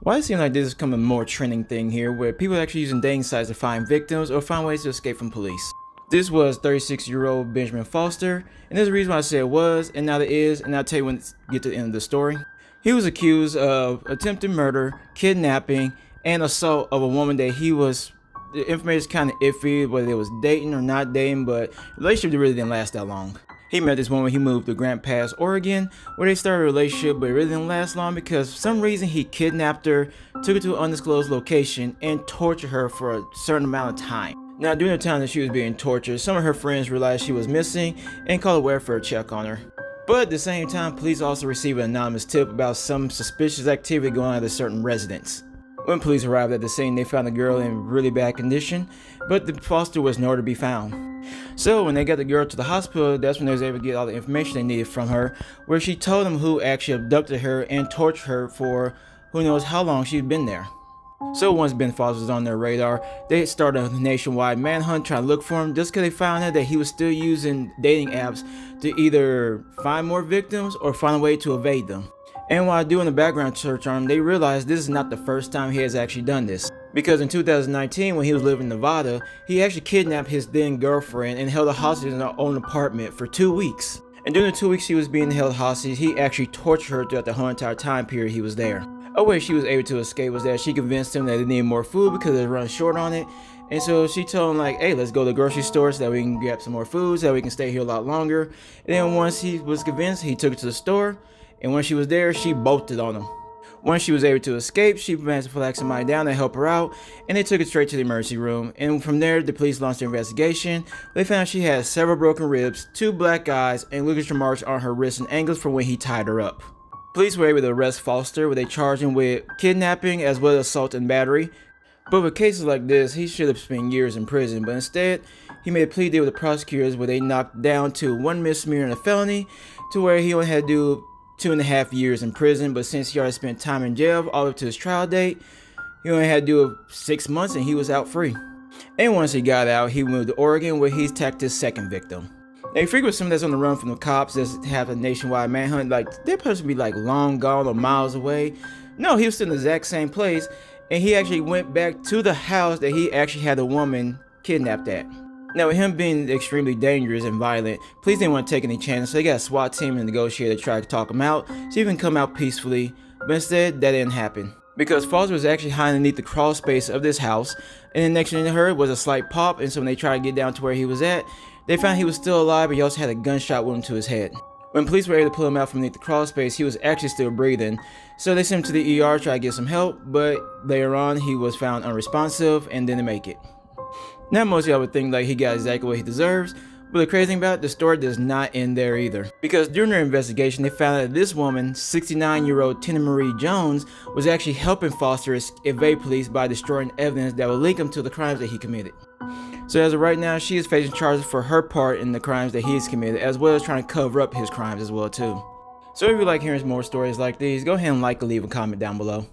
Why it seems like this is becoming a more trending thing here, where people are actually using dating sites to find victims or find ways to escape from police. This was 36-year-old Benjamin Foster, and there's a reason why I say it was, and now there is, and I'll tell you when it get to the end of the story. He was accused of attempted murder, kidnapping, and assault of a woman that the information is kind of iffy, whether they was dating or not dating, but the relationship really didn't last that long. He met this woman, he moved to Grant Pass, Oregon, where they started a relationship, but it really didn't last long because for some reason he kidnapped her, took her to an undisclosed location, and tortured her for a certain amount of time. Now, during the time that she was being tortured, some of her friends realized she was missing and called a welfare check on her. But at the same time, police also received an anonymous tip about some suspicious activity going on at a certain residence. When police arrived at the scene, they found the girl in really bad condition, but the Foster was nowhere to be found. So when they got the girl to the hospital, that's when they was able to get all the information they needed from her, where she told them who actually abducted her and tortured her for who knows how long she'd been there. So once Ben Foster was on their radar, they started a nationwide manhunt trying to look for him, just because they found out that he was still using dating apps to either find more victims or find a way to evade them. And while doing a background search on him, they realized this is not the first time he has actually done this. Because in 2019, when he was living in Nevada, he actually kidnapped his then girlfriend and held her hostage in her own apartment for 2 weeks. And during the 2 weeks she was being held hostage, he actually tortured her throughout the whole entire time period he was there. A way she was able to escape was that she convinced him that they needed more food because they were running short on it. And so she told him like, hey, let's go to the grocery store so that we can grab some more food so that we can stay here a lot longer. And then once he was convinced, he took her to the store. And when she was there, she bolted on him. Once she was able to escape, she managed to flag somebody down to help her out, and they took her straight to the emergency room. And from there, the police launched their investigation. They found she had several broken ribs, 2 black eyes, and ligature marks on her wrists and ankles from when he tied her up. Police were able to arrest Foster, where they charged him with kidnapping as well as assault and battery. But with cases like this, he should have spent years in prison, but instead, he made a plea deal with the prosecutors where they knocked down to 1 misdemeanor and a felony, to where he only had to do 2.5 years in prison, but since he already spent time in jail all the way up to his trial date, he only had to do 6 months and he was out free. And once he got out, he moved to Oregon where he attacked his second victim. Now, you figure with someone that's on the run from the cops that have a nationwide manhunt, like they're supposed to be like long gone or miles away. No, he was still in the exact same place, and he actually went back to the house that he actually had the woman kidnapped at. Now, with him being extremely dangerous and violent, police didn't want to take any chances, so they got a SWAT team and a negotiator to try to talk him out so he can come out peacefully, but instead, that didn't happen. Because Foster was actually hiding underneath the crawl space of this house, and the next thing they heard was a slight pop, and so when they tried to get down to where he was at, they found he was still alive, but he also had a gunshot wound to his head. When police were able to pull him out from underneath the crawl space, he was actually still breathing, so they sent him to the ER to try to get some help, but later on, he was found unresponsive and didn't make it. Now most of y'all would think like he got exactly what he deserves, but the crazy thing about it, the story does not end there either. Because during their investigation, they found out that this woman, 69-year-old Tina Marie Jones, was actually helping Foster evade police by destroying evidence that would link him to the crimes that he committed. So as of right now, she is facing charges for her part in the crimes that he has committed, as well as trying to cover up his crimes as well too. So if you like hearing more stories like these, go ahead and like and leave a comment down below.